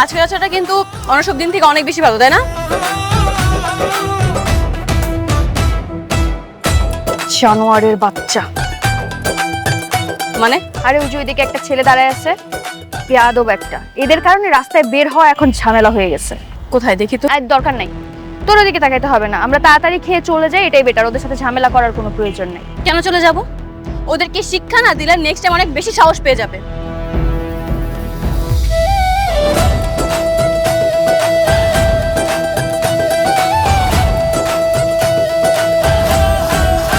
আজকের আচারটা কিন্তু অন্য সব দিন থেকে অনেক বেশি ভালো, তাই না? জানোয়ারের বাচ্চা। মানে আরে ওই যে ওইদিকে একটা ছেলে দাঁড়ায় আছে, বেয়াদব একটা। এদের কারণে রাস্তায় বের হওয়া এখন ঝামেলা হয়ে গেছে। কোথায় দেখি তো? আর দরকার নাই, তোর ওদিকে তাকাইতে হবে না। আমরা তাড়াতাড়ি খেয়ে চলে যাই, এটাই বেটার। ওদের সাথে ঝামেলা করার কোনো প্রয়োজন নেই। কেন চলে যাব? ওদেরকে শিক্ষা না দিলে নেক্সট টাইম অনেক বেশি সাহস পেয়ে যাবে।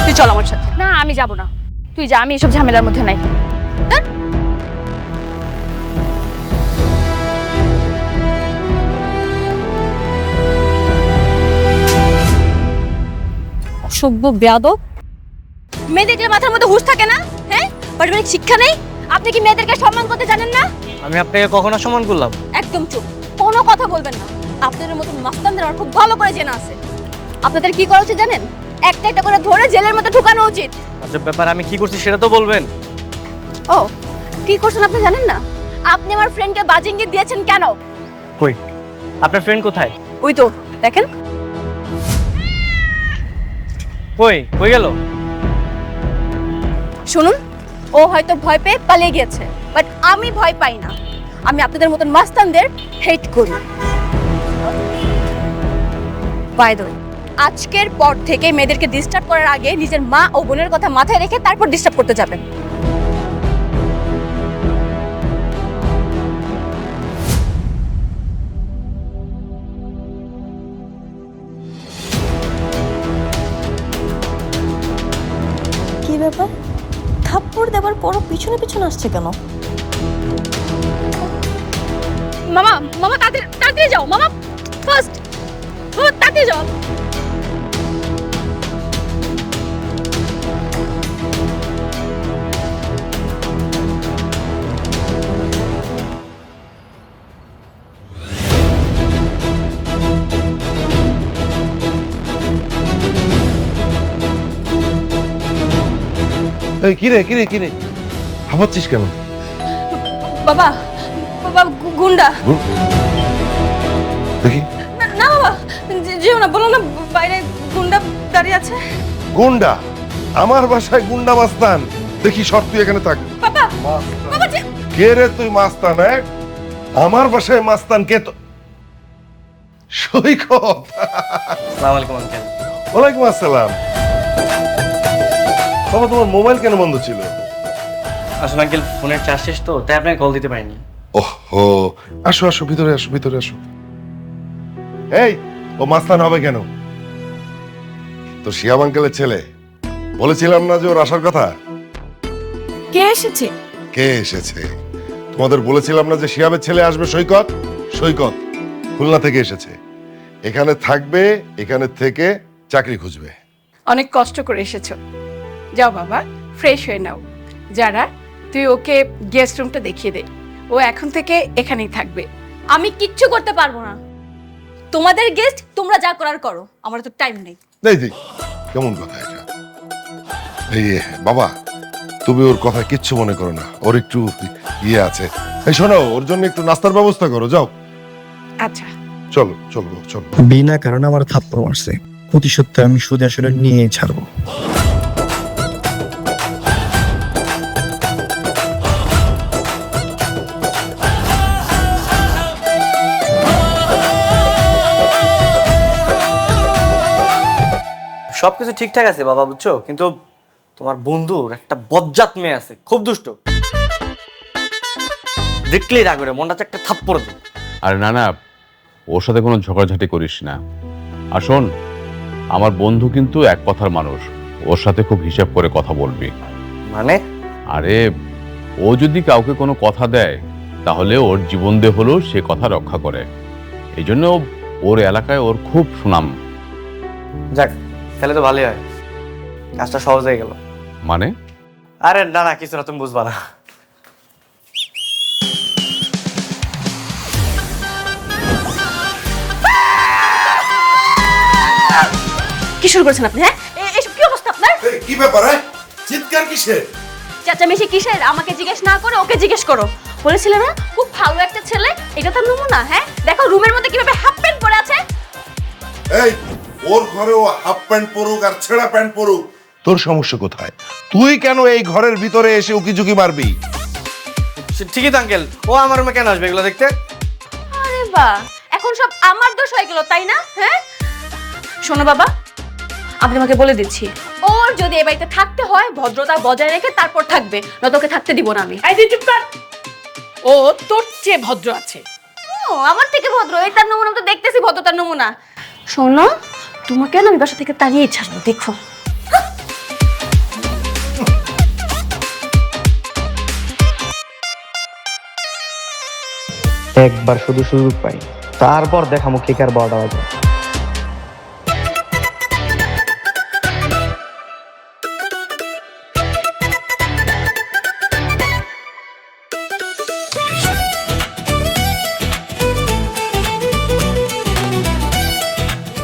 তুই চল আমার সাথে। না আমি যাব না, তুই যা, আমি এসব ঝামেলার মধ্যে নাই। অসভ্য বেয়াদব। মেয়েদের মাথার মধ্যে হুঁশ থাকে না? হ্যাঁ, পারিবারিক শিক্ষা নেই। আপনি কি মেয়েদেরকে সম্মান করতে জানেন না? আমি আপনাকে কখনো সম্মান করলাম? একদম চুপ, কোনো কথা বলবেন না। আপনাদের মতো মাস্তানদের আমার খুব ভালো করে জানা আছে। আপনাদের কি করা উচিত জানেন? একটা একটা করে ধরে জেলের মধ্যে ঢুকানো উচিত। আচ্ছা, ব্যাপার আমি কি করছি সেটা তো বলবেন। ও, কি করছেন আপনি জানেন না? আপনি আমার ফ্রেন্ডকে বাজিঙ্গি দিয়েছেন কেন? কই, আপনার ফ্রেন্ড কোথায়? ওই তো দেখেন। কই গেল? শুনুন, ও হয়তো ভয় পেয়ে পালিয়ে গিয়েছে, বাট আমি ভয় পাই না। আমি আপনাদের মতন মাস্তানদের হেট করি। বাই দ্য ওয়ে, আজকের পর থেকে মেয়েদেরকে ডিস্টার্ব করার আগে নিজের মা ও বোনের কথা মাথায় রেখে তারপর ডিস্টার্ব করতে যাবেন। কি ব্যাপার, থাপ্পড় দেবার পরও পিছনে পিছনে আসছে কেন? মামা মামা তাড়াতাড়ি যাও মামা, ফার্স্ট মামা তাড়াতাড়ি যাও। এই কিরে হাঁপাচ্ছিস কেন? বাবা বাবা গুন্ডা। দেখি। না না বাবা, যেও না, বলো না বাইরে গুন্ডা দাঁড়িয়ে আছে। গুন্ডা? আমার বাসায় গুন্ডা মাস্তান? দেখি সর, তুই এখানে থাক। বাবা বাবা যে কে রে তুই মাস্তান? আমার বাসায় মাস্তান কে? তো সৈকত। আসসালামু আলাইকুম আঙ্কেল। ওয়ালাইকুম আসসালাম। বাবা, তোমার মোবাইল কেন বন্ধ ছিল? আসলে আঙ্কেল ফোনের চার্জ শেষ তো, তাই আপনাকে কল দিতে পারিনি। ওহো, আসো ভিতরে আসো। এই, ও মাস্তান হবে কেন? তো শিয়াব আঙ্কেলের ছেলে। বলেছিলাম না যে ওর আসার কথা? কে এসেছে? কে এসেছে? তোমাদের বলেছিলাম না যে শিয়াবের ছেলে আসবে? সৈকত খুলনা থেকে এসেছে। এখানে থাকবে, এখানে থেকে চাকরি খুঁজবে। অনেক কষ্ট করে এসেছো, যাও বাবা ফ্রেশ হয়ে নাও। যারা, তুই ওকে গেস্ট রুমটা দেখিয়ে দে, ও এখন থেকে এখানেই থাকবে। আমি কিচ্ছু করতে পারবো না। তোমাদের গেস্ট, তোমরা যা করার করো, আমার তো টাইম নেই। এই কেমন কথা এটা? এই বাবা, তুমি ওর কথা কিচ্ছু মনে করো না। ওর একটু ইয়ে আছে। এই শোনো, ওর জন্য একটু নাস্তার ব্যবস্থা করো, যাও। আচ্ছা চলো। বিনা কারণে আমার থাপ্পড় মারছে, প্রতিশোধ আমি সুদে আসলে নিয়ে ছাড়বো। সবকিছু ঠিকঠাক আছে বাবা, বুঝছো, কিন্তু তোমার বন্ধুর একটা বজ্জাত মেয়ে আছে, খুব দুষ্ট। দেখলেই রাগ করে, মনটা একটা থাপ্পড় দেয়। আরে না, ওর সাথে কোনো ঝগড়াঝাটি করিস না। আর শোন, আমার বন্ধু কিন্তু এক কথার মানুষ, ওর সাথে খুব হিসাব করে কথা বলবি। মানে? আরে, ও যদি কাউকে কোনো কথা দেয় তাহলে ওর জীবন দিয়ে হলেও সে কথা রক্ষা করে। এই জন্য ওর এলাকায় ওর খুব সুনাম। যাক, তাহলে তো ভালোই হয়, কাজটা সহজ হয়ে গেল। মানে? আরে না কিছু না, তুমি বুঝবা না। কি শুরু করেছেন আপনি? হ্যাঁ, এসব কি অবস্থা আপনার? কি ব্যাপার? চিৎকার কিসের? চেঁচামেচি কিসের? আমাকে জিজ্ঞেস না করে ওকে জিজ্ঞেস করো। বলেছিলে না খুব ভালো একটা ছেলে, এটা তার নমুনা। হ্যাঁ দেখো রুমের মধ্যে কিভাবে হাফ প্যান্ট পরে আছে। এই ওর ঘরে ও হাফ প্যান্ট পরুক আর ছেঁড়া প্যান্ট পরুক, তোর সমস্যা কোথায়? তুই কেন এই ঘরের ভিতরে এসে উকিঝুঁকি মারবি? ঠিকই তো আঙ্কেল, ও আমার রুমে কেন আসবে এগুলো দেখতে? আরে বাহ, এখন সব আমার দোষ হয়ে গেল তাই না? হ্যাঁ শোনো বাবা, আমি তোমাকে বলে দিচ্ছি, ওর যদি এই বাড়িতে থাকতে হয় ভদ্রতা বজায় রেখে তারপর থাকবে, নয়তো ওকে থাকতে দিব না আমি। এই তুই চুপ কর। ও তোর চেয়ে ভদ্র আছে। ও আমার থেকে ভদ্র, এই তার নমুনা তো দেখতেছি ভদ্রতার নমুনা। শোনো, তোমাকে না আমি বাসা থেকে তাড়িয়ে ছাড়বো, দেখো। একবার শুধু সুযোগ পাই, তারপর দেখামো কে কার বড় বাজে।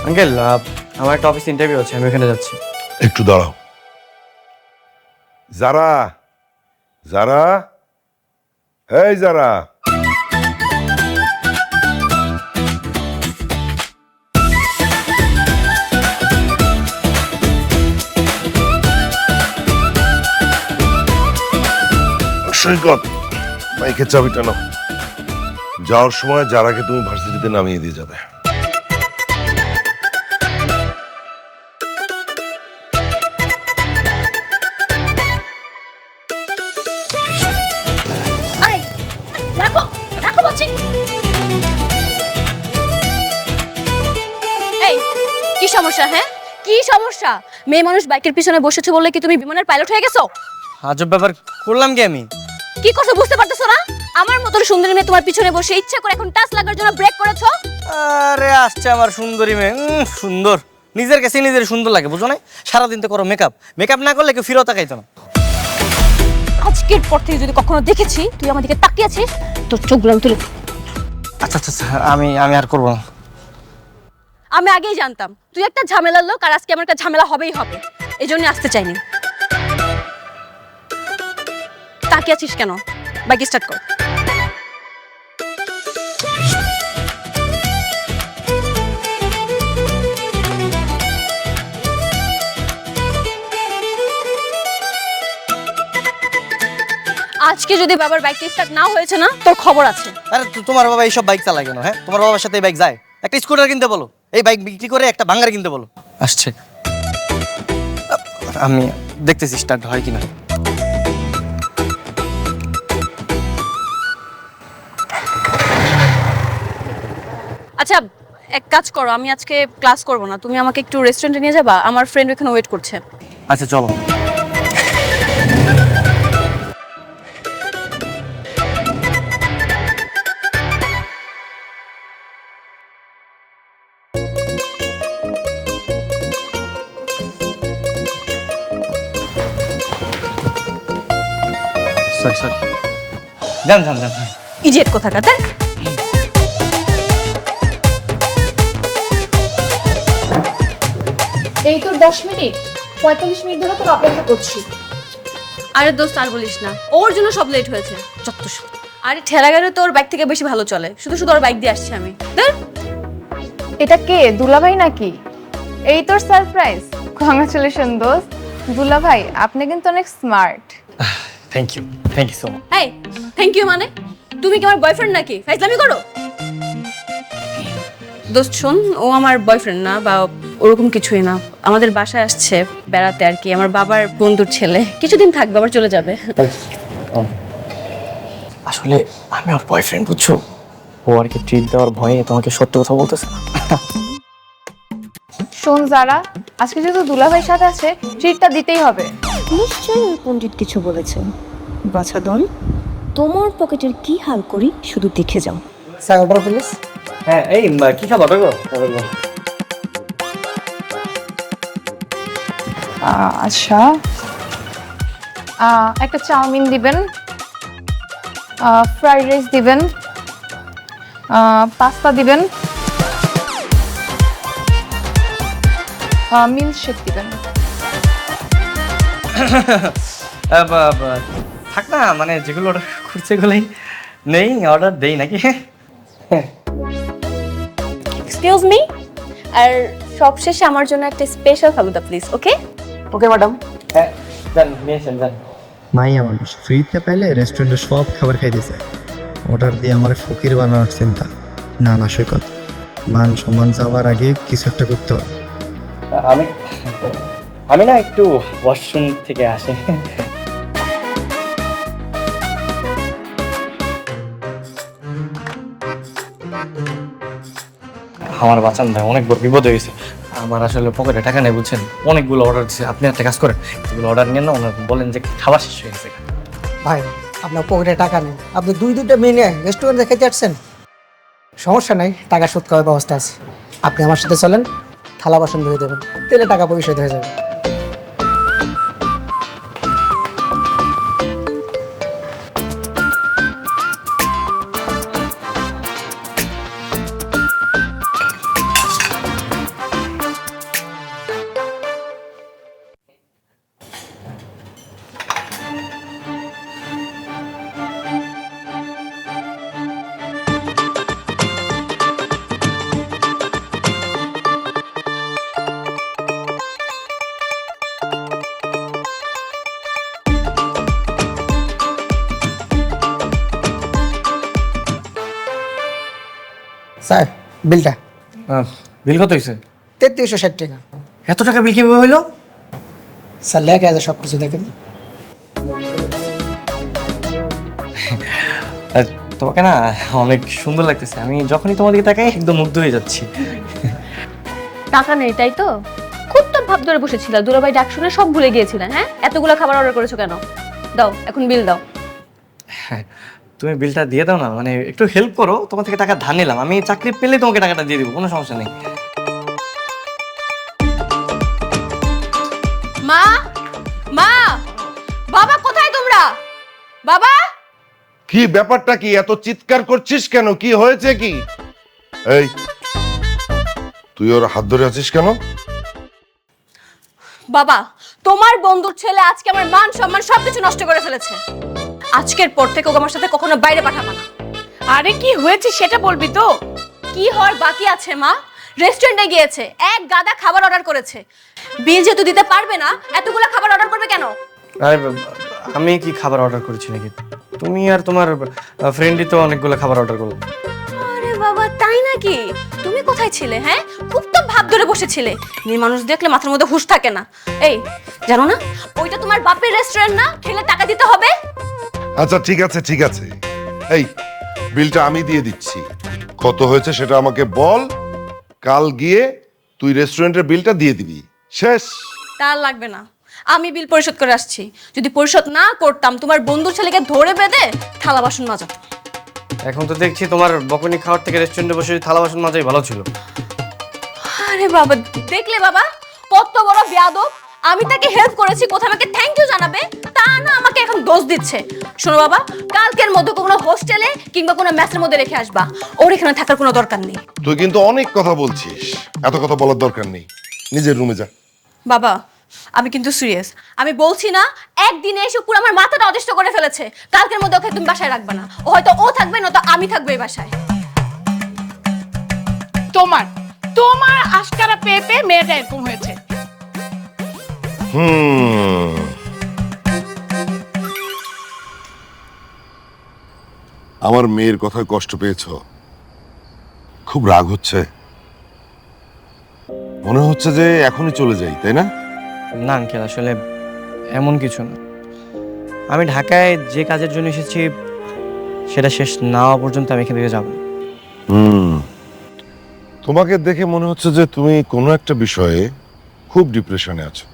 আঙ্কেল আমার একটা অফিস ইন্টারভিউ আছে, আমি ওখানে যাচ্ছি। একটু দাঁড়াও। যারা যারা এই যারা, সৈকত বাইকের চাবিটা নাও। যাওয়ার সময় যারাকে তুমি ভার্সিটিতে নামিয়ে দিয়ে যাবে। রাখো রাখো বলছি। এই কি সমস্যা? হ্যাঁ কি সমস্যা? মেয়ে মানুষ বাইকের পিছনে বসেছো বলে কি তুমি বিমানের পাইলট হয়ে গেছো? আজব ব্যাপার করলাম কি আমি? কি করছো বুঝতে পারতেছো না? আমার মতন সুন্দরী মেয়ে তোমার পিছনে বসে ইচ্ছা করে এখন টাচ লাগার জন্য ব্রেক করেছো। আরে আসছে আমার সুন্দরী মেয়ে, সুন্দর, নিজের কাছে নিজের সুন্দর লাগে, বুঝো না? সারাদিন তো করো মেকআপ, মেকআপ না করলে কেউ ফিরত তাকাইতো না। আজকের পর থেকে যদি কখনো দেখেছি তুই আমার দিকে তাকিয়ে আছিস, তোর চোখগুলো আমি তুলে। আচ্ছা আচ্ছা আচ্ছা, আমি আর করবো না। আমি আগেই জানতাম তুই একটা ঝামেলার লোক, আর আজকে আমার একটা ঝামেলা হবেই হবে, এই জন্য আসতে চাইনি। তাকিয়ে আছিস কেন? বাইক স্টার্ট কর। আজকে যদি বাবার বাইকটা স্টার্ট না হয়েছে না, তোর খবর আছে। আরে তোমার বাবা এইসব বাইক চালায় কেন? হ্যাঁ তোমার বাবার সাথে এই বাইক যায়? একটা স্কুটার কিনতে বলো, এই বাইক বিক্রি করে একটা ভাঙ্গার কিনতে বলো। আসছে, আমি দেখতেছি স্টার্ট হয় কিনা। আচ্ছা এক কাজ করো, আমি আজকে ক্লাস করব না, তুমি আমাকে একটু রেস্টুরেন্টে নিয়ে যাবা, আমার ফ্রেন্ড ওখানে ওয়েট করছে। আচ্ছা চলো। সরি সরি, যান যান যান। ইডিয়েট কোথাকার। তাই এই তোর 10 মিনিট 45 মিনিট ধরে তোর অপেক্ষা করছি। আরে দোস্ত আর বলিস না, ওর জন্য সব লেট হয়েছে, যত সব। আরে ঠেলা গাড়ি তো ওর বাইক থেকে বেশি ভালো চলে, শুধু শুধু ওর বাইক দিয়ে আসছি আমি। দেখ এটা কে, দুলাভাই নাকি? এই তোর সারপ্রাইজ, কংগ্রাচুলেশন দোস্ত। দুলাভাই আপনি কিন্তু অনেক smart. Thank you so much. এই থ্যাংক ইউ মানে? তুমি কি আমার বয়ফ্রেন্ড নাকি? ফাইজলামি করো। দোস্ত শোন, ও আমার বয়ফ্রেন্ড না বা ওরকম কিছুই না, আমাদের বাসায় আসছে বেড়াতে আর কি, আমার বাবার বন্ধুর ছেলে, কিছুদিন থাকবে আবার চলে যাবে। আসলে আমি ওর বয়ফ্রেন্ড, বুঝছো? ও আর কি ট্রিট দেওয়ার ভয়ে তোমাকে সত্য কথা বলতেছে না। শোন যারা, আজকে যেহেতু দুলাভাইয়ের সাথে আছে, ট্রিটটা দিতেই হবে। নিশ্চয়ই ওই পণ্ডিত কিছু বলেছেন। বাছাদন, তোমার পকেটের কি হাল করি শুধু দেখে যাও। Sir order please. হ্যাঁ এই কি খাবার অর্ডার করো? আচ্ছা একটা চাউমিন দিবেন, ফ্রাইড রাইস দিবেন, পাস্তা দিবেন, মিল্কশেক দিবেন। থাক না, মানে যেগুলো অর্ডার করছে এগুলোই নেই, অর্ডার দেই নাকি? এক্সকিউজ মি, আর সবশেষে আমার জন্য একটা special falooda please, okay? Okay madam. হ্যাঁ যান, নিয়ে আসেন যান। মাইয়া মানুষ ফ্রিতে পাইলে রেস্টুরেন্টে সব খাবার খাইতেছে, অর্ডার দিয়ে আমার ফকির বানানোর চিন্তা। না না সৈকত, মান সম্মান যাওয়ার আগে কিছু একটা করতে হবে। আমি না একটু ওয়াশরুম থেকে আসি। আমার বাঁচান ভাই, অনেক বড় বিপদ হয়ে গেছে। আমার আসলে পকেটে টাকা নেই বুঝছেন, অনেকগুলো অর্ডার দিচ্ছে। আপনি একটা কাজ করেন, এগুলো অর্ডার নিয়ে না ওনার বলেন যে খাবার শেষ হয়ে গেছে। ভাই আপনার পকেটে টাকা নেই, আপনি দুইটা মেয়ে রেস্টুরেন্টে খেতে আসছেন, সমস্যা নাই, টাকা শোধ করার ব্যবস্থা আছে। আপনি আমার সাথে চলেন, থালা বাসন ধুয়ে দেবেন, তেলে টাকা পরিশোধ হয়ে যাবে। স্যার বিলটা। বিল কত হয়েছে? 3360 টাকা। এত টাকা বিল কিভাবে হইলো? স্যার লেখা আছে সব কিছু, দেখেন। তোমাকে না অনেক সুন্দর লাগতেছে, আমি যখনই তোমার দিকে তাকাই একদম মুগ্ধ হয়ে যাচ্ছি। টাকা নেই তাই তো? খুব তো ভাব ধরে বসেছিল, দুলাভাই ডাক শুনে সব ভুলে গিয়েছিলেন। হ্যাঁ, এতগুলো খাবার অর্ডার করেছো কেন? দাও এখন বিল দাও। তুমি বিলটা দিয়ে দাও না, মানে একটু হেল্প করো, তোমার থেকে টাকা ধার নিলাম, আমি চাকরি পেলে তোমাকে টাকাটা দিয়ে দিব, কোনো সমস্যা নেই। মা, মা, বাবা কোথায় তোমরা? বাবা, কি ব্যাপারটা কি, এত চিৎকার করছিস কেন? কি হয়েছে কি? এই তুই ওর হাত ধরে আছিস কেন? বাবা, তোমার বন্ধুর ছেলে আজকে আমার মান সম্মান সবকিছু নষ্ট করে ফেলেছে। আজকের পর থেকে ওকে আমার সাথে কখনো বাইরে পাঠাবা না। আরে কি হয়েছে সেটা বলবি তো? কি হওয়ার বাকি আছে মা? রেস্টুরেন্টে গিয়েছে, এক গাদা খাবার অর্ডার করেছে। বিল যেহেতু দিতে পারবে না, এতগুলো খাবার অর্ডার করবে কেন? আরে আমি কি খাবার অর্ডার করেছি নাকি? তুমি আর তোমার ফ্রেন্ডই তো অনেকগুলো খাবার অর্ডার করলো। আরে বাবা, তাই নাকি? তুমি কোথায় ছিলে? হ্যাঁ, খুব তো ভাব ধরে বসেছিলে। মেয়ে মানুষ দেখলে মাথার মধ্যে হুঁশ থাকে না। এই জানো না, ওইটা তোমার বাপের রেস্টুরেন্ট না, খেলে টাকা দিতে হবে। আচ্ছা ঠিক আছে ঠিক আছে, এই বিলটা আমি দিয়ে দিচ্ছি, কত হয়েছে সেটা আমাকে বল, কাল গিয়ে তুই রেস্টুরেন্টের বিলটা দিয়ে দিবি, শেষ। তার লাগবে না, আমি বিল পরিশোধ করে আসছি। যদি পরিশোধ না করতাম, তোমার বন্ধুর ছেলেকে ধরে বেঁধে থালা বাসন মাজাতো। এখন তো দেখছি তোমার বকুনি খাওয়ার থেকে রেস্টুরেন্টে বসে থালা বাসন মাজাই ভালো ছিল। আরে বাবা, দেখলে বাবা কত বড় বেয়াদব। আমি তাকে হেল্প করেছি, কোথাও আমাকে থ্যাংক ইউ জানাবে, তা না আমাকে এখন দোষ দিচ্ছে। শোনো বাবা, কালকের মধ্যে কোনো হোস্টেলে কিংবা কোনো মেসের মধ্যে রেখে আসবা, ওর এখানে থাকার কোনো দরকার নেই। তুই কিন্তু অনেক কথা বলছিস, এত কথা বলার দরকার নেই, নিজের রুমে যা। বাবা, আমি কিন্তু সিরিয়াস, আমি বলছি না একদিনে এসে পুরো আমার মাথাটা অতিষ্ঠ করে ফেলেছে। কালকের মধ্যে ওকে তুমি বাসায় রাখবে না, ও হয়তো ও থাকবে না তো আমি থাকবো এই বাসায়। তোমার আশকারা পেয়ে পেয়ে মেয়েটা এরকম হয়েছে। আমার মেয়ের কথায় কষ্ট পেয়েছ? খুব রাগ হচ্ছে, মনে হচ্ছে যে এখনই চলে যাই, তাই না? না আঙ্কেল, আসলে এমন কিছু না। আমি ঢাকায় যে কাজের জন্য এসেছি সেটা শেষ না হওয়া পর্যন্ত আমি এখান থেকে যাব না। তোমাকে দেখে মনে হচ্ছে যে তুমি কোনো একটা বিষয়ে খুব ডিপ্রেশনে আছো।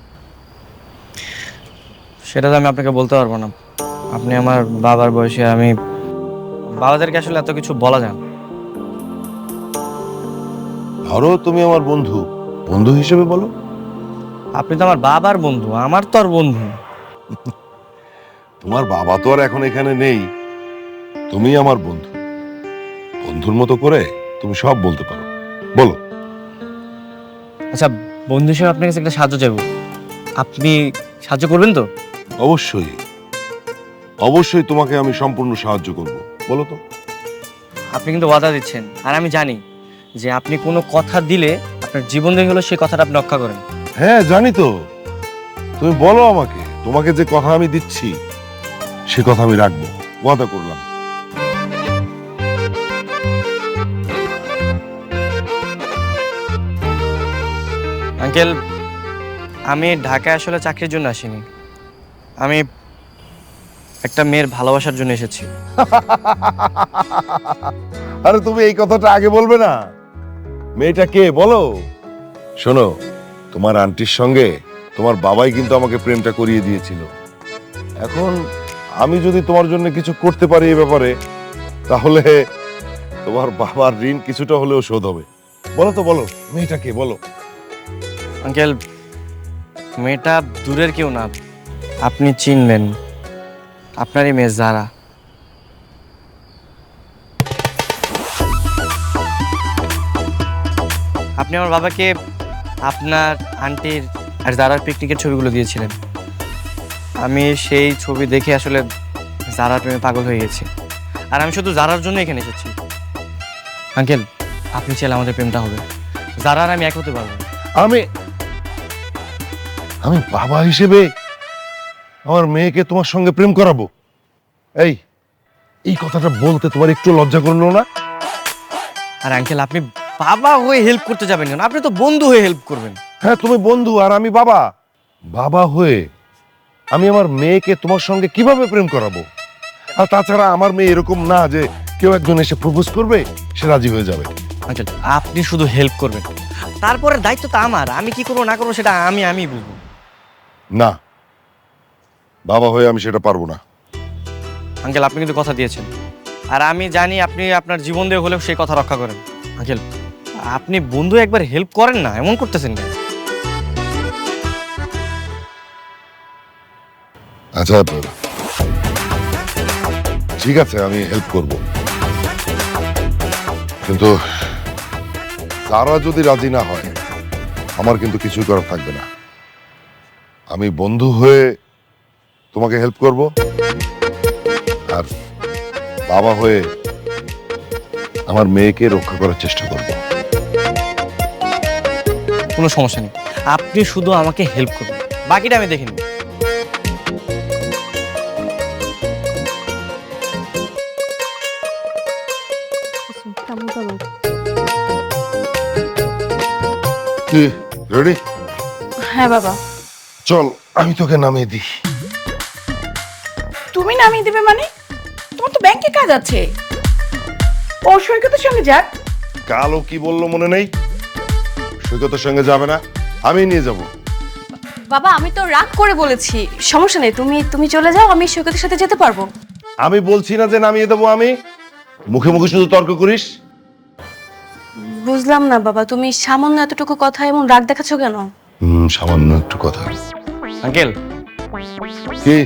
সেটা তো আমি আপনাকে বলতে পারবো না, আপনি আমার বাবার বয়সে, আমি বাবাদেরকে আসলে এত কিছু বলা যায় না। ধরো তুমি আমার বন্ধু, বন্ধু হিসেবে বলো। আপনি তো আমার বাবার বন্ধু, আমার তো আর বন্ধু। তোমার বাবা তো আর এখন এখানে নেই, তুমি আমার বন্ধু, বন্ধুর মতো করে তুমি সব বলতে পারো, বলো। আচ্ছা, বন্ধু হিসেবে আপনার কাছে একটা সাহায্য চাইবো, আপনি সাহায্য করবেন তো? অবশ্যই অবশ্যই তোমাকে আমি সম্পূর্ণ সাহায্য করব। বলো তো। আপনি কিন্তু ওয়াদা দিচ্ছেন, আর আমি জানি যে আপনি কোনো কথা দিলে আপনার জীবন দিয়ে হলো সেই কথাটা আপনি রক্ষা করেন। হ্যাঁ জানি তো, তুমি বলো আমাকে, তোমাকে যে কথা আমি দিচ্ছি সে কথা আমি রাখবো, ওয়াদা করলাম। আঙ্কেল, আমি ঢাকায় আসলে চাকরির জন্য আসিনি, আমি একটা মেয়ের ভালোবাসার জন্য এসেছি। আরে তুমি এই কথাটা আগে বলবে না? মেয়েটা কে বলো? শোনো, তোমার আন্টির সঙ্গে তোমার বাবাই কিন্তু আমাকে প্রেমটা করিয়ে দিয়েছিল। এখন আমি যদি তোমার জন্য কিছু করতে পারি এই ব্যাপারে, তাহলে তোমার বাবার ঋণ কিছুটা হলেও শোধ হবে। বলো তো, বলো মেয়েটা কে বলো। আঙ্কেল, মেয়েটা দূরের কেউ না, আপনি চিনবেন, আপনারই মেয়ে যারা। আপনি আমার বাবাকে আপনার আন্টির আর যারার পিকনিকের ছবিগুলো দিয়েছিলেন, আমি সেই ছবি দেখে আসলে যারার প্রেমে পাগল হয়ে গেছি, আর আমি শুধু যারার জন্য এখানে এসেছি। আঙ্কেল, আপনি চাইলে আমাদের প্রেমটা হবে, যারার আমি এক হতে পারবো। আমি আমি বাবা হিসেবে আমার মেয়েকে তোমার সঙ্গে প্রেম করাবো? এই এই কথাটা বলতে তোমার একটু লজ্জা করলো না? আর আঙ্কেল, আপনি বাবা হয়ে হেল্প করতে যাবেন কেন? আপনি তো বন্ধু হয়ে হেল্প করবেন। হ্যাঁ, তুমি বন্ধু আর আমি বাবা। বাবা হয়ে আমি আমার মেয়েকে তোমার সঙ্গে কিভাবে প্রেম করাবো? আর তাছাড়া আমার মেয়ে এরকম না যে কেউ একজন এসে প্রপোজ করবে সে রাজি হয়ে যাবে। আঙ্কেল, আপনি শুধু হেল্প করবেন, তারপরে দায়িত্ব তো আমার। আমি কি করবো না করবো সেটা আমি বুঝবো। না, বাবা হয়ে আমি সেটা পারবো না। আঙ্কেল, আপনি কিন্তু কথা দিয়েছেন, আর আমি জানি আপনি আপনার জীবন দিয়ে হলেও সেই কথা রক্ষা করেন। আঙ্কেল, আপনি বন্ধু একবার হেল্প করেন না, এমন করতেছেন কেন? আচ্ছা ঠিক আছে, আমি হেল্প করব, কিন্তু তারা যদি রাজি না হয় আমার কিন্তু কিছুই করার থাকবে না। আমি বন্ধু হয়ে তোমাকে হেল্প করব, আর বাবা হয়ে আমার মেয়েকে রক্ষা করার চেষ্টা করব। কোনো সমস্যা নেই, আপনি শুধু আমাকে হেল্প করবেন, বাকিটা আমি দেখে নিব। কি রেডি? হ্যাঁ বাবা। চল আমি তোকে নামিয়ে দিই। তুমি নামিয়ে দেবে মানে? তোমার তো ব্যাংকে কাজ আছে। ও সৈকতের সঙ্গে যাক। কালো কি বললো মনে নেই? সৈকতের সঙ্গে যাবে না, আমি নিয়ে যাব। বাবা, আমি তো রাগ করে বলেছি, সমস্যা নেই, তুমি চলে যাও, আমি সৈকতের সাথে যেতে পারবো। আমি বলছি না যে নামিয়ে দেবো, আমি মুখে মুখে শুধু তর্ক করিস। বুঝলাম না বাবা, তুমি সামান্য এতটুকু কথা এমন রাগ দেখাচ্ছ কেন? সামান্য একটু কথা। আঙ্কেল, কি?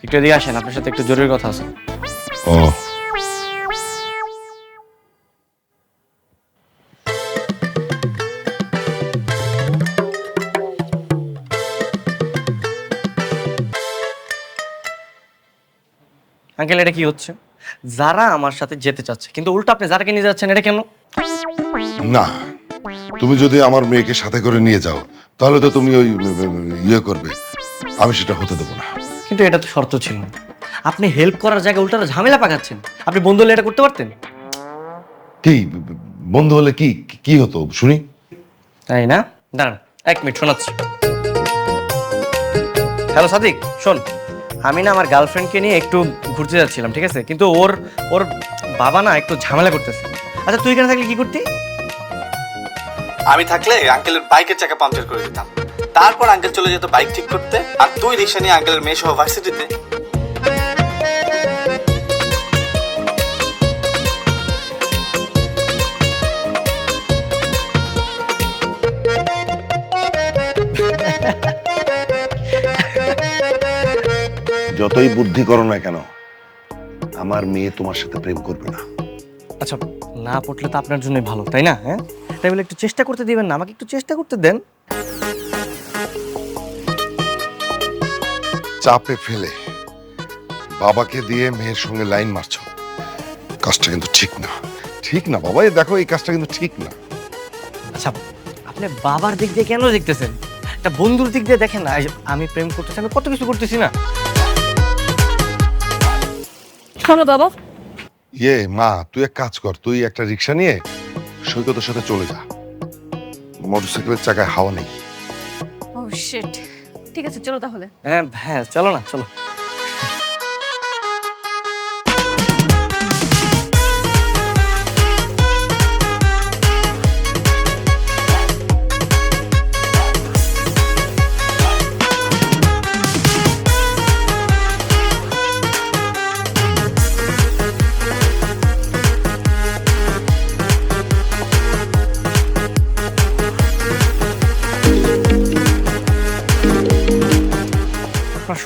একটু এদিকে আসেন, আপনার সাথে একটু জরুরি কথা আছে। ও, আঙ্কেল, এটা কি হচ্ছে? যারা আমার সাথে যেতে চাচ্ছে, কিন্তু উল্টো আপনি যারাকে নিয়ে যাচ্ছেন, এটা কেন? না, তুমি যদি আমার মেয়েকে সাথে করে নিয়ে যাও তাহলে তো তুমি ওই ইয়ে করবে, আমি সেটা হতে দেবো না। কিন্তু এটা তো শর্ত ছিল না। আপনি হেল্প করার জায়গায় উল্টো ঝামেলা পাকাচ্ছেন। আপনি বন্ধু হলে এটা করতে পারতেন। কি বন্ধু হলে কি কি হতো শুনি? তাই না? দাঁড়ান, 1 মিনিট শোনাচ্ছি। হ্যালো সাদিক, শোন, আমি না আমার গার্লফ্রেন্ডকে নিয়ে একটু ঘুরতে যাচ্ছিলাম, ঠিক আছে? কিন্তু ওর বাবা না একটু ঝামেলা করতেছে। আচ্ছা, তুই এখানে থাকলে কি করতি? আমি থাকলে আঙ্কেলের বাইকের চাকা পাংচার করে দিতাম, তারপর আঙ্কেল চলে যেত বাইক ঠিক করতে, আর তুই রিক্সা নিয়ে আঙ্কেলের মেয়ে সহ ভার্সিটিতে। যতই বুদ্ধি করো না কেন, আমার মেয়ে তোমার সাথে প্রেম করবে না। আচ্ছা, না পড়লে তো আপনার জন্যই ভালো, তাই না? হ্যাঁ, তাই বলে একটু চেষ্টা করতে দিবেন না? আমাকে একটু চেষ্টা করতে দেন। চাপে ফেলে বাবাকে দিয়ে মেয়ের সঙ্গে লাইন মারছো, কাজটা কিন্তু ঠিক না। ঠিক না বাবা, এই দেখো এই কাজটা কিন্তু ঠিক না। আচ্ছা, আপনি বাবার দিক দিয়ে কেন দেখতেছেন? একটা বন্ধুর দিক দিয়ে দেখেন না। এই যে আমি প্রেম করতেছি, আমি কত কিছু করতেছি না। শোনো বাবা, মা তুই এক কাজ কর, তুই একটা রিক্সা নিয়ে সৈকতের সাথে চলে যা। মোটরসাইকেলের চাকায় হাওয়া নেই। ও শিট, ঠিক আছে চলো তাহলে। হ্যাঁ হ্যাঁ, চলো না, চলো।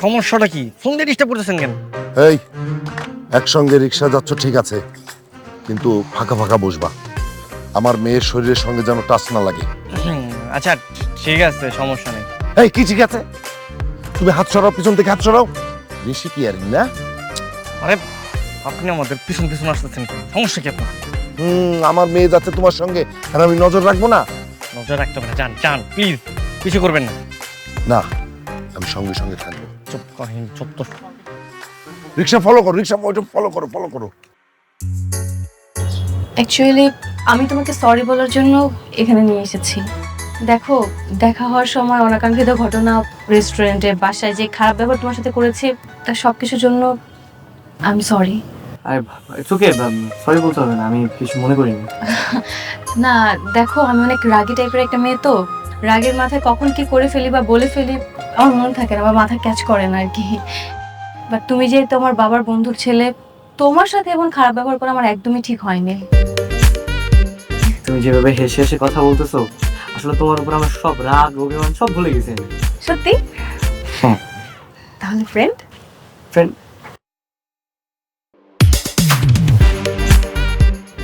সমস্যাটা কি? ফোন দিয়ে ডিস্টার্ব করতেছেন কেন? এই একসঙ্গে রিক্সা যাচ্ছ ঠিক আছে, কিন্তু ফাঁকা ফাঁকা বসবা। আমার মেয়ের শরীরের সঙ্গে যেন টাচ না লাগে। আচ্ছা ঠিক আছে, সমস্যা নেই। এই কি ঠিক আছে? তুমি হাত সরাও, পিছন থেকে হাত সরাও। বেশি কি আর না? আরে আপনি আমাদের পিছন পিছন আসতেছেন কেন? সমস্যা কি আপনার? আমার মেয়ে যাচ্ছে তোমার সঙ্গে, আর আমি নজর রাখবো না? নজর রাখতে হবে না, যান যান প্লিজ, কিছু করবেন না। না, আমি সঙ্গে সঙ্গে থাকবো। চুপ করেন, চুপ তো। রিক্সা ফলো করো, রিক্সা ফলো করো, ফলো করো। অ্যাকচুয়ালি আমি তোমাকে সরি বলার জন্য এখানে নিয়ে এসেছি। দেখো, দেখা হওয়ার সময় অনাকাঙ্ক্ষিত ঘটনা, রেস্টুরেন্টে, বাসায় যে খারাপ ব্যবহার তোমার সাথে করেছি, তার সব কিছুর জন্য আমি সরি। আরে ইটস ওকে, সরি বলতে হবে না, আমি কিছু মনে করিনি। না দেখো, আমি অনেক রাগী টাইপের একটা মেয়ে, তো রাগের মাথায় কখন কি করে ফেলি বা বলে ফেলি আমার মনে থাকে না, বা মাথা ক্যাচ করে না আর কি। বাট তুমি যে তোমার বাবার বন্ধুর ছেলে, তোমার সাথে এমন খারাপ ব্যবহার করা আমার একদমই ঠিক হয়নি। তুমি যেভাবে হেসে হেসে কথা বলতেছো, আসলে তোমার উপর আমার সব রাগ অভিমান সব ভুলে গেছি। সত্যি? হ্যাঁ। তাহলে ফ্রেন্ড? ফ্রেন্ড,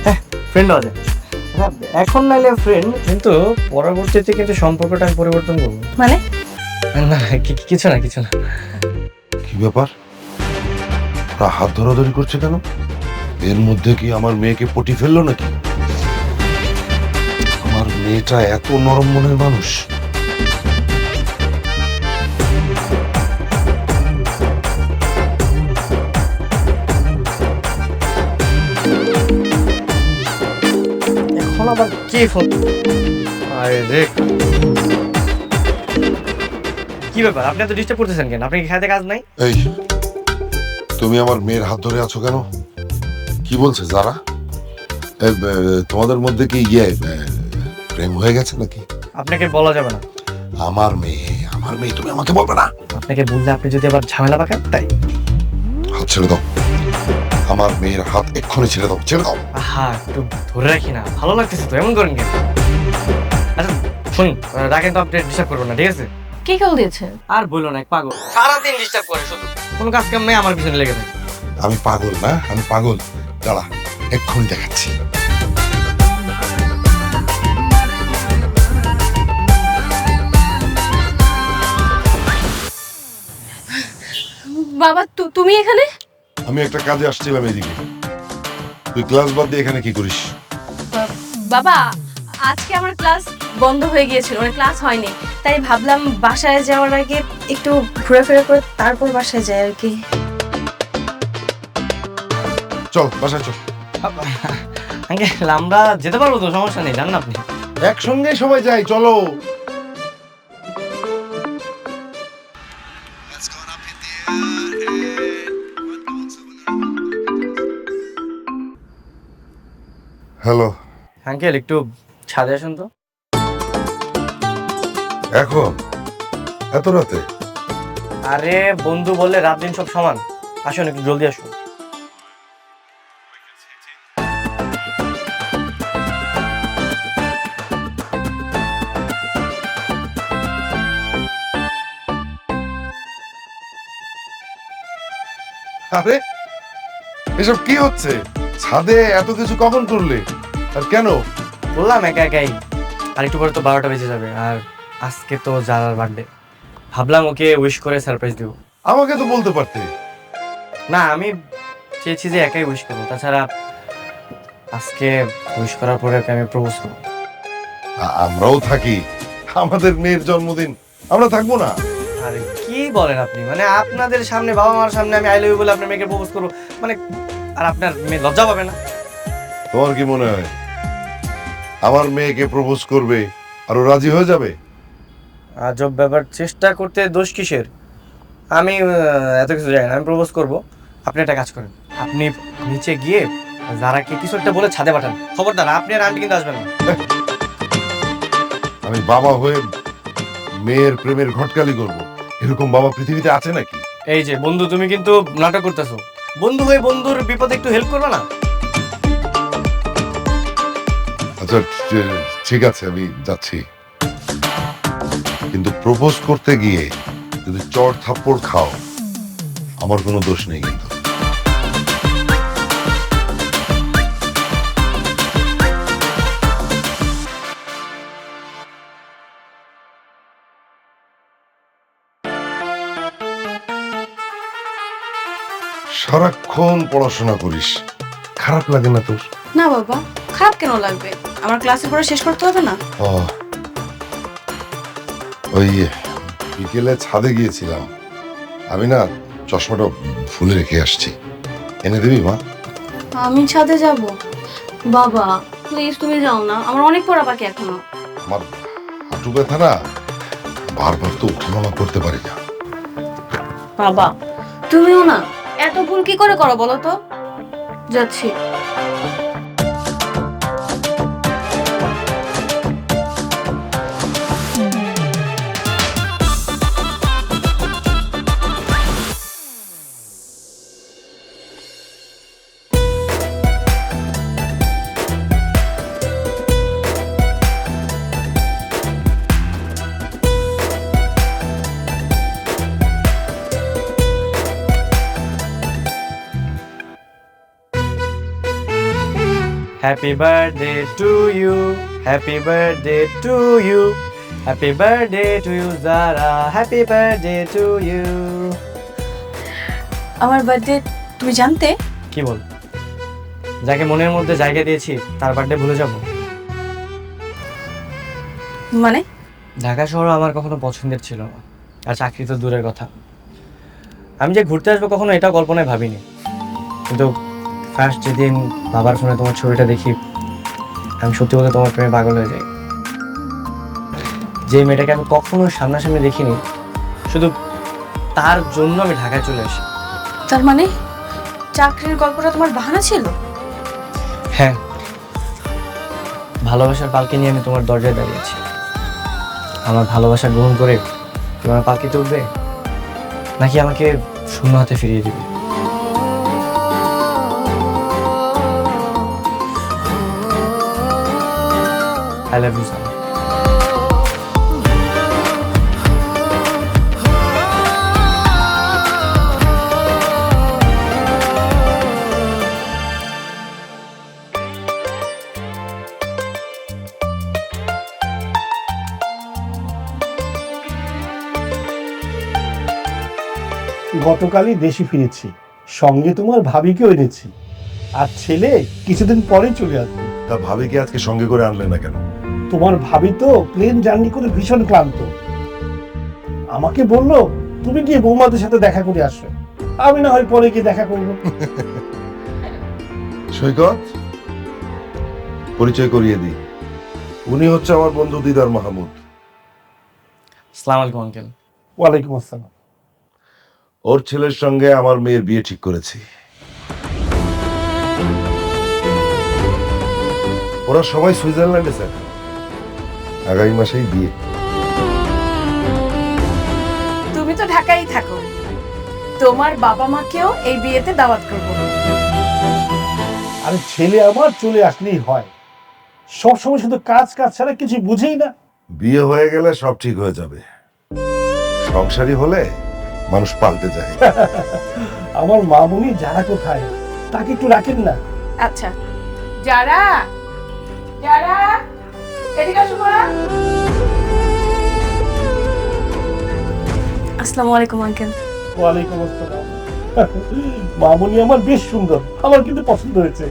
হ্যাঁ ফ্রেন্ড হওয়া যায়। এখন নাইলে ফ্রেন্ড, কিন্তু পরবর্তীতে কিন্তু সম্পর্কটা আমি পরিবর্তন করবো। মানে? না কিছু না, কিছু না। কি ব্যাপার, ওরা হাত ধরাধরি করছে কেন? এর মধ্যে কি আমার মেয়েকে পটি ফেললো নাকি? আমার মেয়েটা এত নরম মনের মানুষ? এখন আবার কে ফোন? আরে রে, কি ব্যাপার, আপনি তো ডিস্টার্ব করতেছেন কেন? আপনি কি খাইতে কাজ নাই? এই তুমি আমার মেয়ের হাত ধরে আছো কেন? কি বলছে যারা? তোমাদের মধ্যে কি প্রেম হয়ে গেছে নাকি? আপনাকে বলা যাবে না। আমার মেয়ে তুমি আমাকে বলবে না? আপনাকে বললে আপনি যদি আবার ঝামেলা পাকান, তাই। হাত ছেড়ে দাও, আমার মেয়ের হাত এক্ষুনি ছেড়ে দাও, ছেড়ে দাও। আহা, একটু ধরে রাখি না, ভালো লাগতেছে তো, এমন করেন কেন? আচ্ছা শুনুন, রাখেন তো, আপনি ডিস্টার্ব করবেন না, ঠিক আছে? কে কল দিয়েছে? আর বললো না, পাগল সারাদিন ডিস্টার্ব করে, শুধু কোনো কাজ কাম নেই, আমার পিছনে লেগে থাকে। আমি পাগল না, আমি পাগল। দাঁড়া, এক্ষুনি দেখাচ্ছি। বাবা তুমি এখানে? আমি একটা কাজে আসছিলাম এদিকে। তুই ক্লাস বাদ দিয়ে এখানে কি করিস? বাবা, আজকে আমার ক্লাস বন্ধ হয়ে গিয়েছিল, মানে ক্লাস হয়নি, তাই ভাবলাম বাসায় যাওয়ার আগে একটু ঘোরাফেরা করে তারপর বাসায় যাই আর কি। চল বাসায় চল। আঙ্কেল, আমরা যেতে পারবো তো, সমস্যা নেই, জান না আপনি। একসঙ্গে সবাই যাই, চলো। হ্যালো আঙ্কেল, একটু ছাদে আসুন তো। এখন এত রাতে? আরে বন্ধু বললে রাত দিন সব সমান, আসুন একটু জলদি আসুন। আরে এসব কি হচ্ছে? ছাদে এত কিছু কখন করলে, আর কেন? বললাম একা একাই, আর একটু পরে তো 12টা বেজে যাবে, আর আজকে তো জারার বার্থডে, ভাবলাম ওকে উইশ করে সারপ্রাইজ দেবো। আমাকে তো বলতে পারতে। না, আমি চেয়েছি যে একাই উইশ করবো। তাছাড়া আজকে উইশ করার পরে ওকে আমি প্রপোজ করবো। আমরাও থাকি, আমাদের মেয়ের জন্মদিন, আমরা থাকবো না? আরে কি বলেন আপনি, মানে আপনাদের সামনে, বাবা মার সামনে আমি আই লাভ ইউ বলে আপনার মেয়েকে প্রপোজ করবো, মানে আর আপনার মেয়ে লজ্জা পাবে না? তোমার কি মনে হয় আমার মেয়েকে প্রপোজ করবে আর ও রাজি হয়ে যাবে? আজব ব্যাপার, চেষ্টা করতে দোষ কিসের? আমি এত কিছু জানি না, আমি প্রপোজ করবো। আপনি একটা কাজ করেন, আপনি নিচে গিয়ে যারাকে কিছু একটা বলে ছাদে পাঠান। খবরদার আপনি আর আন্টি কিন্তু আসবেন না। আমি বাবা হয়ে মেয়ের প্রেমের ঘটকালি করব, এরকম বাবা পৃথিবীতে আছে নাকি? এই যে বন্ধু, তুমি কিন্তু নাটক করতেছো। বন্ধু হয়ে বন্ধুর বিপদে একটু হেল্প করবে না? আচ্ছা ঠিক আছে, আমি যাচ্ছি, কিন্তু প্রপোজ করতে গিয়ে যদি চড় থাপ্পড় খাও, আমার কোনো দোষ নেই কিন্তু। সারাক্ষণ পড়াশোনা করিস, খারাপ লাগে না তোর? না বাবা, খারাপ কেন লাগবে? আমার ক্লাসে পড়া শেষ করতে হবে না? ওই বিকেলে ছাদে গিয়েছিলাম, আমি না চশমাটা ভুলে রেখে আসছি, এনে দিবি মা? আমি ছাদে যাব? বাবা প্লিজ তুমি যাও না, আমার অনেক পড়া বাকি এখনো। আমার হাঁটু ব্যথা না, বারবার তো ওঠানামা করতে পারি না। বাবা তুমিও না, এত ভুল কি করে করো বলো তো? যাচ্ছি। Happy birthday to you, happy birthday to you, happy birthday to you Zara, happy birthday to you. আমার বার্থডে তুমি জানতে? কি বল, যাকে মনের মধ্যে জায়গা দিয়েছি তার বার্থডে ভুলে যাব? মানে? ঢাকা শহর আমার কখনো পছন্দের ছিল না, আর চাকরি তো দূরের কথা। আমি যে ঘুরতে আসবো কখনো এটা কল্পনায় ভাবিনি, কিন্তু ফার্স্ট যেদিন বাবার ফোনে তোমার ছবিটা দেখি, আমি সত্যি বলতে তোমার প্রেমে পাগল হয়ে যাই। যে মেয়েটাকে আমি কখনো সামনাসামনি দেখিনি, শুধু তার জন্য আমি ঢাকায় চলে আসি। তার মানে চাকরির গল্পটা তোমার বাহানা ছিল? হ্যাঁ, ভালোবাসার পালকি নিয়ে আমি তোমার দরজায় দাঁড়িয়েছি। আমার ভালোবাসা গ্রহণ করে তোমার পালকিতে উঠবে, নাকি আমাকে শূন্য হাতে ফিরিয়ে দিবে? I love you, Zara. গতকালই দেশে ফিরেছি, সঙ্গে তোমার ভাবিকেও এনেছি, আর ছেলে কিছুদিন পরে চলে আসবে। তা ভাবিকে আজকে সঙ্গে করে আনলে না কেন? তোমার ভাবি তো প্লেন জার্নি করে ভীষণ ক্লান্ত, আমাকে বললো তুমি গিয়ে বৌমাদের সাথে দেখা করে আসো, আমি না হয় পরে গিয়ে দেখা করবো। সৈকত, পরিচয় করিয়ে দিই, উনি হচ্ছে আমার বন্ধু দিদার মাহমুদ। আসসালামু আলাইকুম আঙ্কেল। ওয়ালাইকুম আসসালাম। ওর ছেলের সঙ্গে আমার মেয়ের বিয়ে ঠিক করেছি। ওরা সবাই সুইজারল্যান্ডে স্যার, আগামী মাসেই বিয়ে। তুমি তো ঢাকায় থাকো, তোমার বাবা মাকেও এই বিয়েতে দাওয়াত করবো। আরে ছেলে আমার চলে আসলেই হয়, সবসময় শুধু কাজ কাজ ছাড়া কিছু বুঝেই না। বিয়ে হয়ে গেলে সব ঠিক হয়ে যাবে, সংসারী হলে মানুষ পাল্টে যায়। আমার মামুনি যারা কোথায়, তাকে একটু রাখেন না? আচ্ছা, যারা যারা এদিকে আসো মা। আসসালামু আলাইকুম আঙ্কেল। ওয়ালাইকুম আসসালাম। মামুনি আমার বেশ সুন্দর, আমার কিন্তু পছন্দ হয়েছে।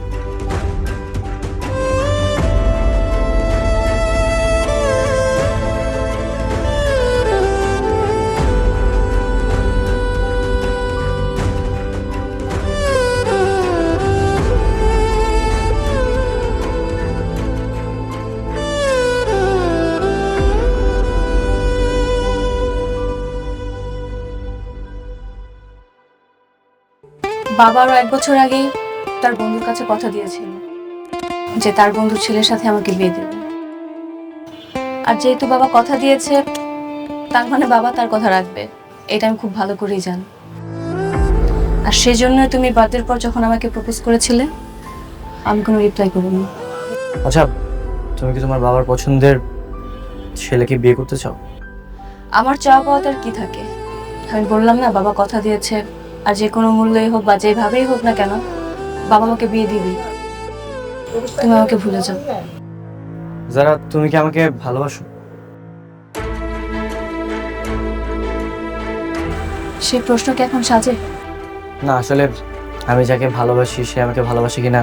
বাবা আরো 1 বছর আগেই তার বন্ধুর কাছে কথা দিয়েছিল যে তার বন্ধুর ছেলের সাথে আমাকে বিয়ে দেবে। আর যেহেতু বাবা কথা দিয়েছে, তার মানে বাবা তার কথা রাখবে, এটা আমি খুব ভালো করেই জানি। আর সেজন্য তুমি বার্থডের পর যখন আমাকে প্রপোজ করেছিলে, আমি কোনো রিপ্লাই করিনি। আচ্ছা, তুমি কি তোমার বাবার পছন্দের ছেলেকে বিয়ে করতে চাও? আমার চাওয়া পাওয়া তার কি থাকে? আমি বললাম না, বাবা কথা দিয়েছে, আর যে কোনো মূল্যই হোক বা যেভাবেই হোক না কেন, বাবা আমাকে বিয়ে দিবি। তুমি আমাকে ভুলে যাও। যারা, তুমি কি আমাকে ভালোবাসো? সেই প্রশ্ন কি এখন সাজে? না, আসলে আমি যাকে ভালোবাসি সে আমাকে ভালোবাসে কিনা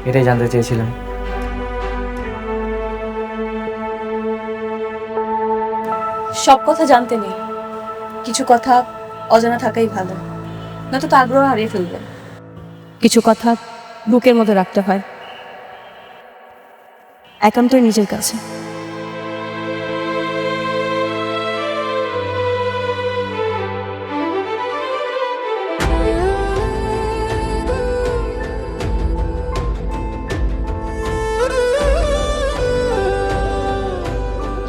এটাই জানতে চেয়েছিলাম। সব কথা জানতে নেই, কিছু কথা অজানা থাকাই ভালো, নয়তো তো আগ্রহ হারিয়ে ফেলবে। কিছু কথা বুকের মধ্যে রাখতে হয়, একান্তই নিজের কাছে।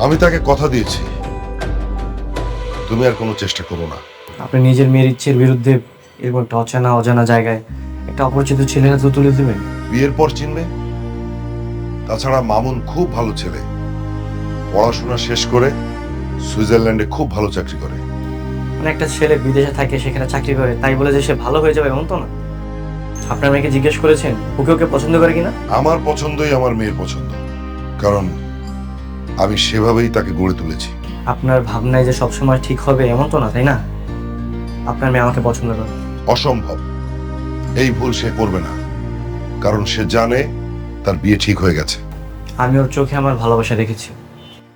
আমি তাকে কথা দিয়েছি, তুমি আর কোনো চেষ্টা করো না। আপনি নিজের মেয়ের ইচ্ছের বিরুদ্ধে এরকম একটা অজানা জায়গায় একটা অপরিচিত ছেলের হাতে তুলে দেবেন? বিয়ের পর চিনবে। তাছাড়া মামুন খুব ভালো ছেলে, পড়াশোনা শেষ করে সুইজারল্যান্ডে খুব ভালো চাকরি করে। মানে একটা ছেলে বিদেশে থাকে, সেখানে চাকরি করে, তাই বলে যে সে ভালো হয়ে যাবে এমন তো না। আপনার মেয়েকে জিজ্ঞেস করেছেন ওকে ওকে পছন্দ করে কিনা? আমার পছন্দই আমার মেয়ের পছন্দ, কারণ আমি সেভাবেই তাকে গড়ে তুলেছি। আপনার ভাবনায় যে সবসময় ঠিক হবে এমন তো না, তাই না? আপনার মেয়ে আমাকে পছন্দ করে। অসম্ভব, এই ভুল সে করবে না, কারণ সে জানে তার বিয়ে ঠিক হয়ে গেছে। আমি ওর চোখে আমার ভালোবাসা দেখেছি,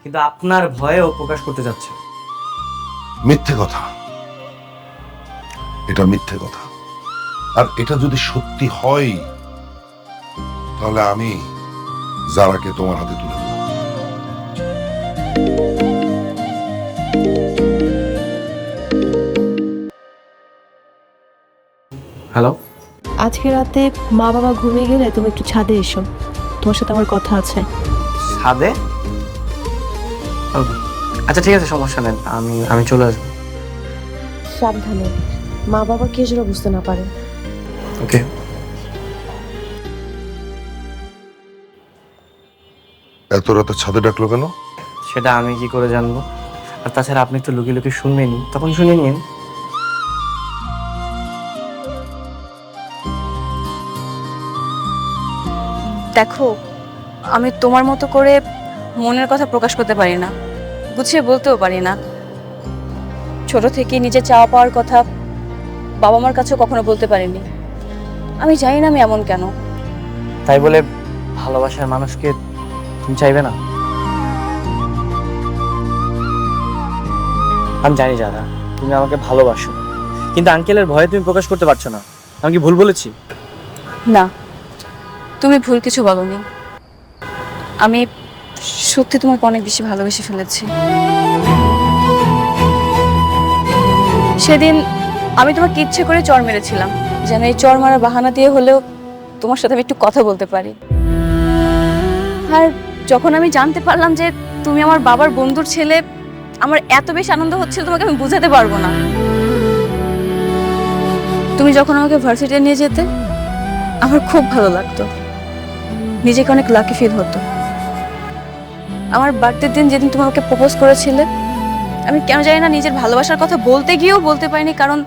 কিন্তু আপনার ভয়ে ও প্রকাশ করতে যাচ্ছে। মিথ্যে কথা, এটা মিথ্যে কথা। আর এটা যদি সত্যি হয়, তাহলে আমি যারাকে তোমার হাতে তুলে দেব। হ্যালো, আজকে রাতে মা বাবা ঘুমিয়ে গেলে তুমি একটু ছাদে এসো, তোমার সাথে আমার কথা আছে। ছাদে? আচ্ছা ঠিক আছে, সমস্যা নেই, আমি চলে আসবো। সাবধানে, মা বাবা কে যেন বুঝতে না পারে। ওকে। এত রাতে ছাদে ডাকলো কেন? সেটা আমি কি করে জানবো? আর তাছাড়া আপনি তো লুকিয়ে লুকিয়ে শুনবেনি, তখন শুনে নিন। দেখো, আমি তোমার মতো করে মনের কথা প্রকাশ করতে পারি না, গুছিয়ে বলতেও পারি না। ছোট থেকে নিজে চাওয়া পাওয়ার কথা বাবা মার কাছেও কখনো বলতে পারিনি। আমি জানি না আমি এমন কেন। তাই বলে ভালোবাসার মানুষকে তুমি চাইবে না? আমি জানি যারা, তুমি আমাকে ভালোবাসো, কিন্তু আঙ্কেলের ভয়ে তুমি প্রকাশ করতে পারছো না। আমি কি ভুল বলেছি? না, তুমি ভুল কিছু বলোনি। আমি সত্যি তোমাকে অনেক বেশি ভালোবেসে ফেলেছি। সেদিন আমি তোমাকে ইচ্ছে করে চড় মেরেছিলাম, যেন এই চড় মারার বাহানা দিয়ে হলেও তোমার সাথে আমি একটু কথা বলতে পারি। আর যখন আমি জানতে পারলাম যে তুমি আমার বাবার বন্ধুর ছেলে, আমার এত বেশি আনন্দ হচ্ছিল তোমাকে আমি বোঝাতে পারবো না। তুমি যখন আমাকে ভার্সিটিতে নিয়ে যেতে আমার খুব ভালো লাগতো, নিজেকে অনেক লাকি ফিল হতো। আমার বার্থডের দিন যেদিন তুমি আমাকে প্রপোজ করেছিলে, আমি কেন জানি না নিজের ভালোবাসার কথা বলতে গিয়েও বলতে পারিনি, কারণ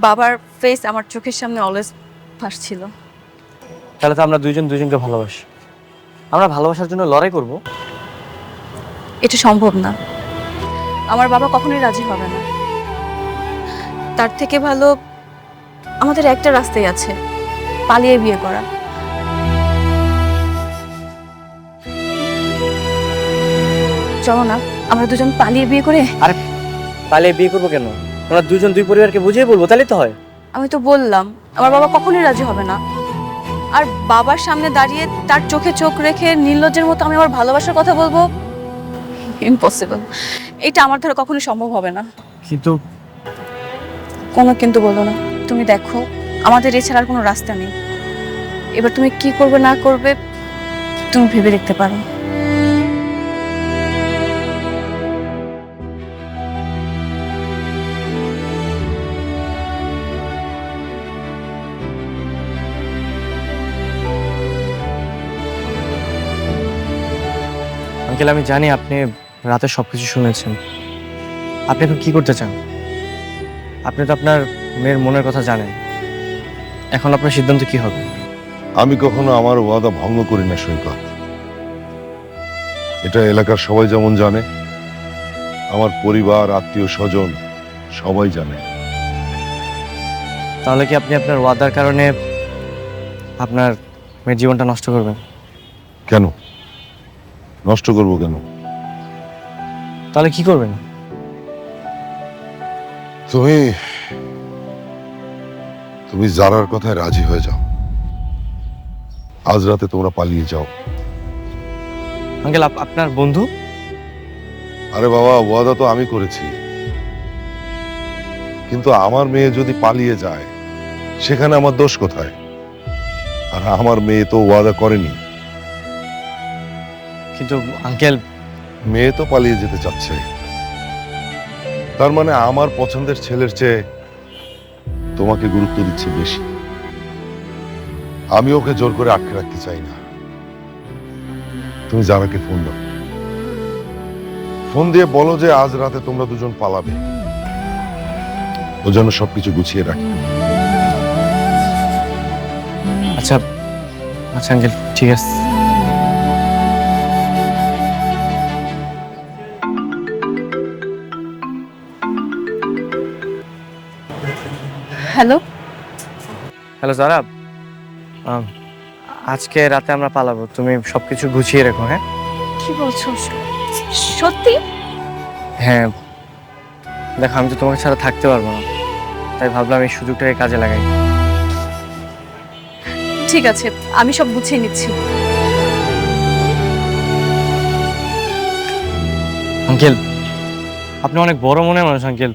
বাবার ফেস আমার চোখের সামনে অলওয়েজ ভাসছিল। তাহলে তো আমরা দুজনকে ভালোবাসি, আমরা ভালোবাসার জন্য লড়াই করব। এটা সম্ভব না, আমার বাবা কখনোই রাজি হবে না। তার থেকে ভালো আমাদের একটা রাস্তাই আছে, পালিয়ে বিয়ে করা। চলো না আমরা দুজন পালিয়ে বিয়ে করে। আরে পালিয়ে বিয়ে করবো কেন? আমরা দুজন দুই পরিবারকে বুঝিয়ে বলবো, তাহলে তো হয়। আমি তো বললাম আমার বাবা কখনোই রাজি হবে না। আর বাবার সামনে দাঁড়িয়ে তার চোখে চোখ রেখে নির্লজ্জের মতো আমি আমার ভালোবাসার কথা বলবো, ইম্পসিবল। এটা আমার দ্বারা কখনোই সম্ভব হবে না। কিন্তু কোনো কিন্তু বলো না, তুমি দেখো আমাদের এছাড়া আর কোনো রাস্তা নেই। এবার তুমি কি করবে না করবে তুমি ভেবে দেখতে পারো। আঙ্কেল, আমি জানি আপনি রাতে সবকিছু শুনেছেন। আপনি এখন কি করতে চান? আপনি তো আপনার মেয়ের মনের কথা জানেন। এখন আপনার সিদ্ধান্ত কি হবে? আমি কখনো আমার ওয়াদা ভঙ্গ করি না সৈকত। এটা এলাকার সবাই যেমন জানে, আমার পরিবার, আত্মীয় স্বজন সবাই জানে। তাহলে কি আপনি আপনার ওয়াদার কারণে আপনার মেয়ের জীবনটা নষ্ট করবেন? কেন নষ্ট করব কেন? তাহলে কি করবেন? তুমি জারার কথায় রাজি হয়ে যাও। আজ রাতে তোমরা পালিয়ে যাও। আঙ্কেল, আপনার বন্ধু? আরে বাবা, ওয়াদা তো আমি করেছি, কিন্তু আমার মেয়ে যদি পালিয়ে যায় সেখানে আমার দোষ কোথায়? আর আমার মেয়ে তো ওয়াদা করেনি। কিন্তু আঙ্কেল, মেয়ে তো পালিয়ে যেতে চাচ্ছে, তার মানে আমার পছন্দের ছেলের চেয়ে তোমাকে গুরুত্ব দিচ্ছে বেশি। আমি ওকে জোর করে আটকে রাখতে চাই না। তুমি জারাকে ফোন দাও, ফোন দিয়ে বলো যে আজ রাতে তোমরা দুজন পালাবে, ও যেন সবকিছু গুছিয়ে রাখে। আচ্ছা আচ্ছা আঙ্কেল, ঠিক আছে। হ্যালো হ্যালো জারা, আজকে রাতে আমরা পালাবো। তুমি সবকিছু গুছিয়ে রেখো। হ্যাঁ? কি বলছো? সত্যি? হ্যাঁ, দেখো আমি তো তোমাকে ছাড়া থাকতে পারবো না, তাই ভাবলাম এই সুযোগটাকে কাজে লাগাই। ঠিক আছে, আমি সব গুছিয়ে নিচ্ছি। আঙ্কেল, আপনি অনেক বড় মনের মানুষ আঙ্কেল।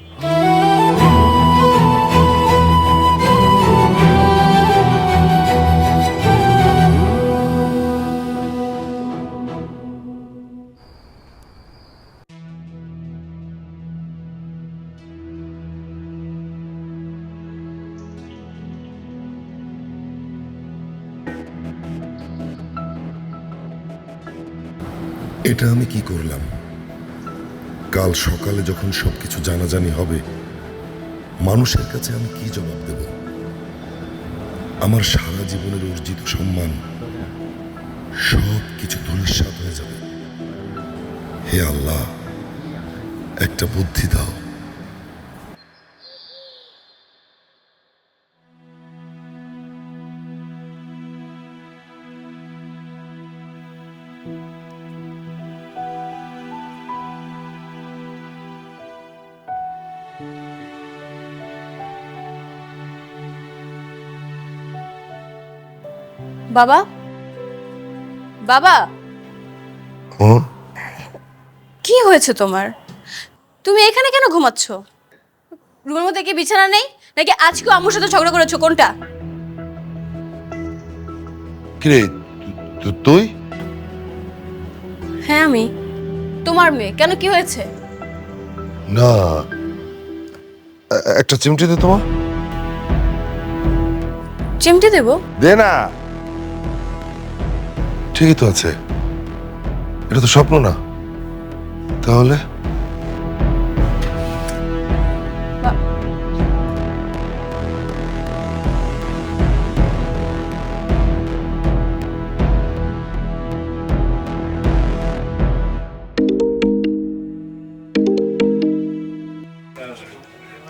এটা আমি কি করলাম? কাল সকালে যখন সবকিছু জানাজানি হবে, মানুষের কাছে আমি কি জবাব দেব? আমার সারা জীবনের অর্জিত সম্মান সব কিছু ধূলিসাৎ হয়ে যাবে। হে আল্লাহ, একটা বুদ্ধি দাও। বাবা, বাবা, কি হয়েছে তোমার? তুমি এখানে কেন ঘুমাচ্ছ? রুমের মধ্যে কি বিছানা নেই নাকি আজকেও আম্মুর সাথে ঝগড়া করেছো? কোনটা? কিরে তুই? হ্যাঁ আমি তোমার মেয়ে। কেন, কি হয়েছে? না, একটা চিমটি দে তোমার। চিমটি দেবো? দে না। ঠিকই তো আছে, এটা তো স্বপ্ন না। তাহলে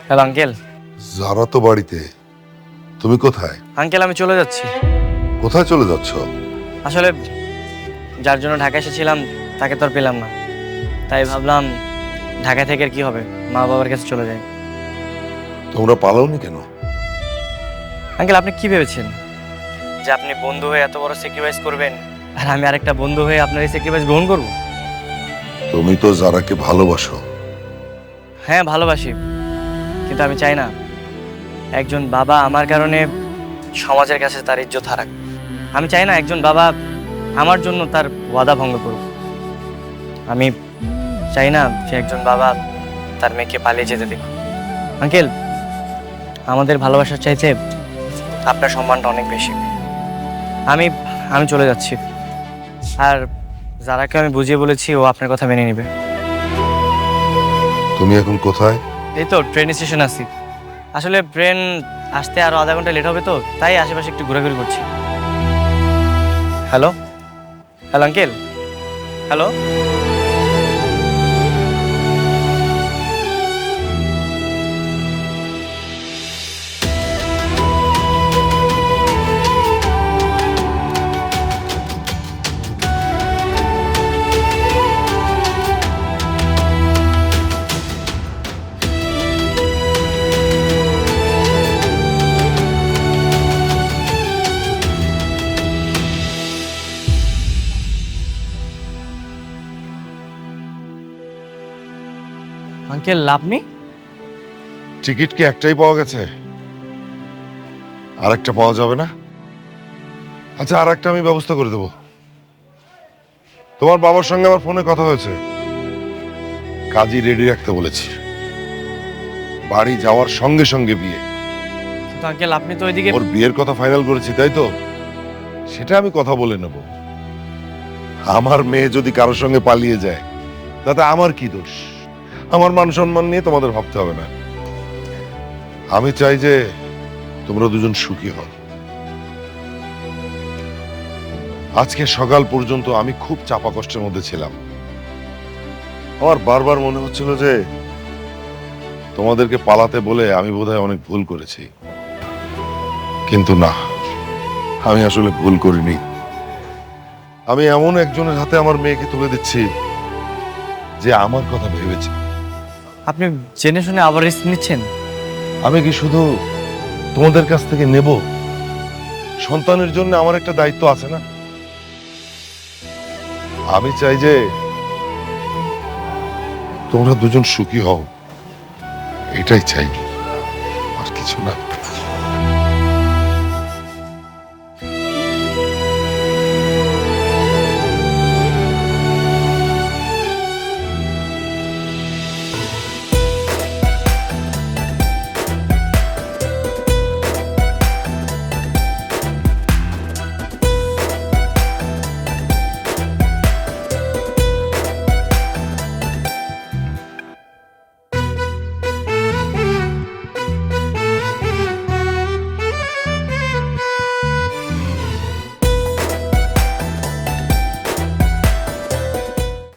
হ্যালো আঙ্কেল, যারা তো বাড়িতে, তুমি কোথায়? আঙ্কেল আমি চলে যাচ্ছি। কোথায় চলে যাচ্ছ? আসলে যার জন্য ঢাকা এসেছিলাম তাকে তো আর পেলাম না, তাই ভাবলাম ঢাকা থেকে আর কি হবে, মা বাবার কাছে চলে যাই। তোমরা পালাওনি কেন? আঙ্কেল আপনি কি ভেবেছেন যে আপনি বন্ধু হয়ে এত বড় স্যাক্রিফাইস করবেন আর আমি আরেকটা বন্ধু হয়ে আপনার এই স্যাক্রিফাইস গ্রহণ করব? তুমি তো যারাকে ভালোবাসো। হ্যাঁ ভালোবাসি, কিন্তু আমি চাই না একজন বাবা আমার কারণে সমাজের কাছে তার ইজ্জত হারাক। আমি চাই না একজন বাবা আমার জন্য তার ওয়াদা ভঙ্গ করুক। আমি চাই না যে একজন বাবা তার মেয়েকে পালিয়ে যেতে দেখুক। আঙ্কেল আমাদের ভালোবাসার চাইতে আপনার সম্মানটা অনেক বেশি। আমি আমি চলে যাচ্ছি, আর যারাকে আমি বুঝিয়ে বলেছি ও আপনার কথা মেনে নেবে। তুমি এখন কোথায়? এই তো ট্রেন স্টেশন আছি। আসলে ট্রেন আসতে আরো আধা ঘন্টা লেট হবে, তো তাই আশেপাশে একটু ঘোরাঘুরি করছি। Hello hello uncle, hello. Uncle আপনি? টিকিট কি একটাই পাওয়া গেছে? আরেকটা পাওয়া যাবে না? আচ্ছা আরেকটা আমি ব্যবস্থা করে দেবো। তোমার বাবার সঙ্গে আমার ফোনে কথা হয়েছে, কাজই রেডি রাখতে বলেছি। বাড়ি যাওয়ার সঙ্গে সঙ্গে বিয়ে। কিন্তু আঙ্কেল আপনি তো ওইদিকে। ওর বিয়ের কথা ফাইনাল করেছি তাই তো, সেটা আমি কথা বলে নেব। আমার মেয়ে যদি কারোর সঙ্গে পালিয়ে যায় তাতে আমার কি দোষ? আমার মান সম্মান নিয়ে তোমাদের ভাবতে হবে না। আমি চাই যে তোমরা দুজন সুখী হও। আজকে সকাল পর্যন্ত আমি খুব চাপা কষ্টের মধ্যে ছিলাম। আমার বারবার মনে হচ্ছিল যে তোমাদেরকে পালাতে বলে আমি বোধহয় অনেক ভুল করেছি, কিন্তু না, আমি আসলে ভুল করিনি। আমি এমন একজনের হাতে আমার মেয়েকে তুলে দিচ্ছি যে আমার কথা ভেবেছে। আপনি জেনে শুনে আবার রিস্ক নিচ্ছেন? আমি কি শুধু তোমাদের কাছ থেকে নেব? সন্তানের জন্য আমার একটা দায়িত্ব আছে না? আমি চাই যে তোমরা দুজন সুখী হও, এটাই চাই, আর কিছু না।